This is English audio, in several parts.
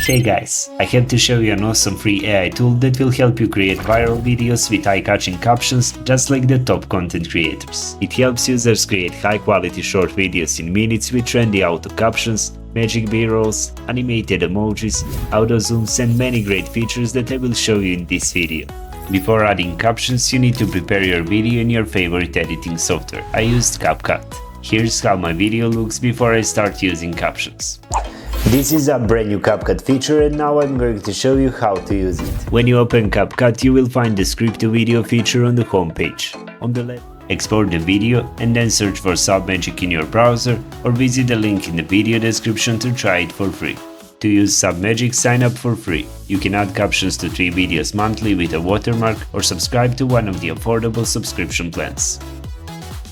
Hey guys, I have to show you an awesome free AI tool that will help you create viral videos with eye-catching captions just like the top content creators. It helps users create high-quality short videos in minutes with trendy auto captions, magic b-rolls, animated emojis, auto zooms and many great features that I will show you in this video. Before adding captions, you need to prepare your video in your favorite editing software. I used CapCut. Here's how my video looks before I start using captions. This is a brand new CapCut feature and now I'm going to show you how to use it. When you open CapCut, you will find the script to video feature on the home page. On the left, export the video and then search for submagic in your browser or visit the link in the video description to try it for free. To use submagic, sign up for free. You can add captions to 3 videos monthly with a watermark or subscribe to one of the affordable subscription plans.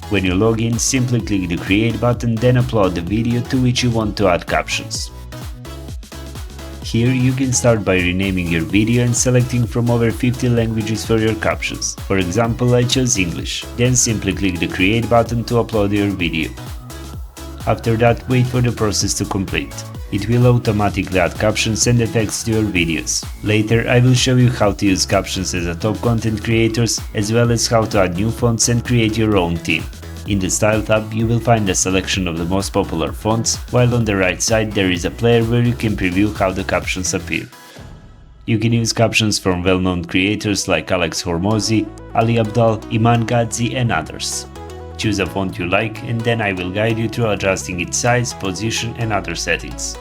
When you log in, simply click the create button, then upload the video to which you want to add captions. Here you can start by renaming your video and selecting from over 50 languages for your captions. For example, I chose English. Then simply click the create button to upload your video. After that, wait for the process to complete. It will automatically add captions and effects to your videos. Later, I will show you how to use captions as a top content creators, as well as how to add new fonts and create your own theme. In the Style tab, you will find a selection of the most popular fonts, while on the right side there is a player where you can preview how the captions appear. You can use captions from well-known creators like Alex Hormozi, Ali Abdal, Iman Ghazi and others. Choose a font you like and then I will guide you through adjusting its size, position and other settings.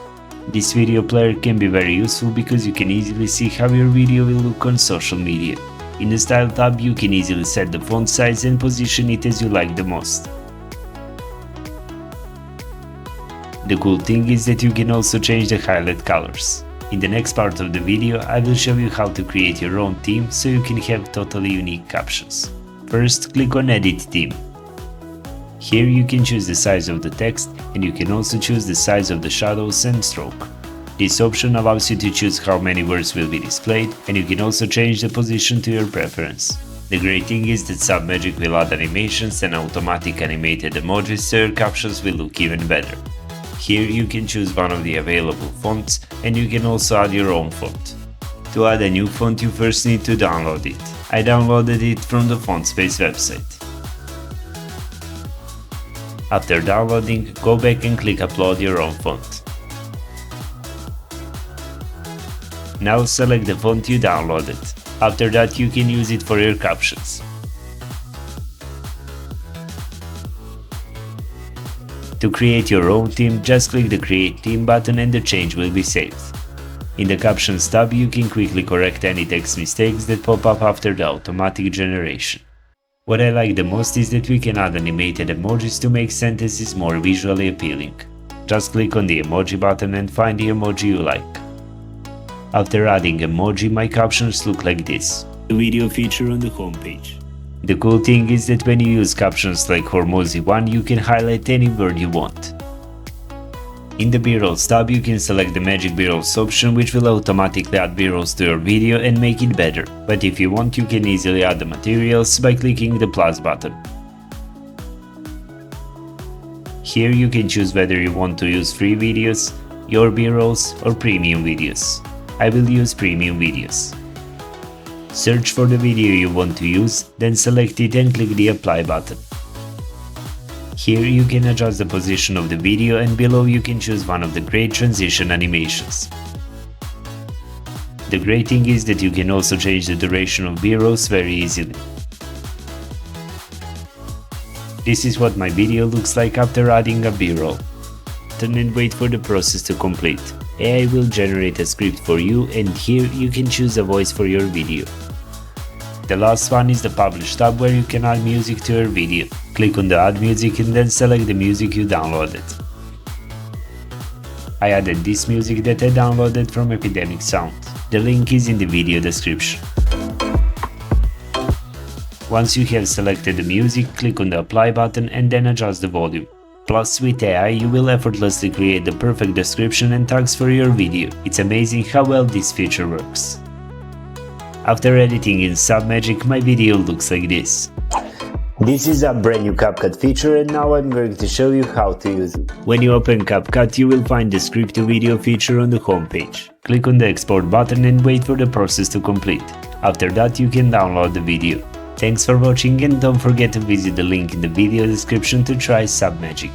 This video player can be very useful because you can easily see how your video will look on social media. In the Style tab, you can easily set the font size and position it as you like the most. The cool thing is that you can also change the highlight colors. In the next part of the video, I will show you how to create your own theme so you can have totally unique captions. First, click on Edit Theme. Here you can choose the size of the text and you can also choose the size of the shadows and stroke. This option allows you to choose how many words will be displayed and you can also change the position to your preference. The great thing is that submagic will add animations and automatic animated emojis so your captions will look even better. Here you can choose one of the available fonts and you can also add your own font. To add a new font you first need to download it. I downloaded it from the FontSpace website. After downloading, go back and click Upload your own font. Now select the font you downloaded. After that you can use it for your captions. To create your own theme, just click the Create Theme button and the change will be saved. In the Captions tab you can quickly correct any text mistakes that pop up after the automatic generation. What I like the most is that we can add animated emojis to make sentences more visually appealing. Just click on the emoji button and find the emoji you like. After adding emoji, my captions look like this. The video feature on the homepage. The cool thing is that when you use captions like Hormozi 1, you can highlight any word you want. In the B-rolls tab, you can select the magic b-rolls option, which will automatically add b-rolls to your video and make it better. But if you want, you can easily add the materials by clicking the plus button. Here you can choose whether you want to use free videos, your b-rolls or premium videos. I will use premium videos. Search for the video you want to use, then select it and click the apply button. Here you can adjust the position of the video and below you can choose one of the great transition animations. The great thing is that you can also change the duration of b-rolls very easily. This is what my video looks like after adding a b-roll. Turn and wait for the process to complete. AI will generate a script for you and here you can choose a voice for your video. The last one is the Publish tab where you can add music to your video. Click on the Add Music and then select the music you downloaded. I added this music that I downloaded from Epidemic Sound. The link is in the video description. Once you have selected the music, click on the Apply button and then adjust the volume. Plus, with AI, you will effortlessly create the perfect description and tags for your video. It's amazing how well this feature works. After editing in submagic, my video looks like this. This is a brand new CapCut feature and now I'm going to show you how to use it. When you open CapCut, you will find the script to video feature on the home page. Click on the export button and wait for the process to complete. After that, you can download the video. Thanks for watching and don't forget to visit the link in the video description to try submagic.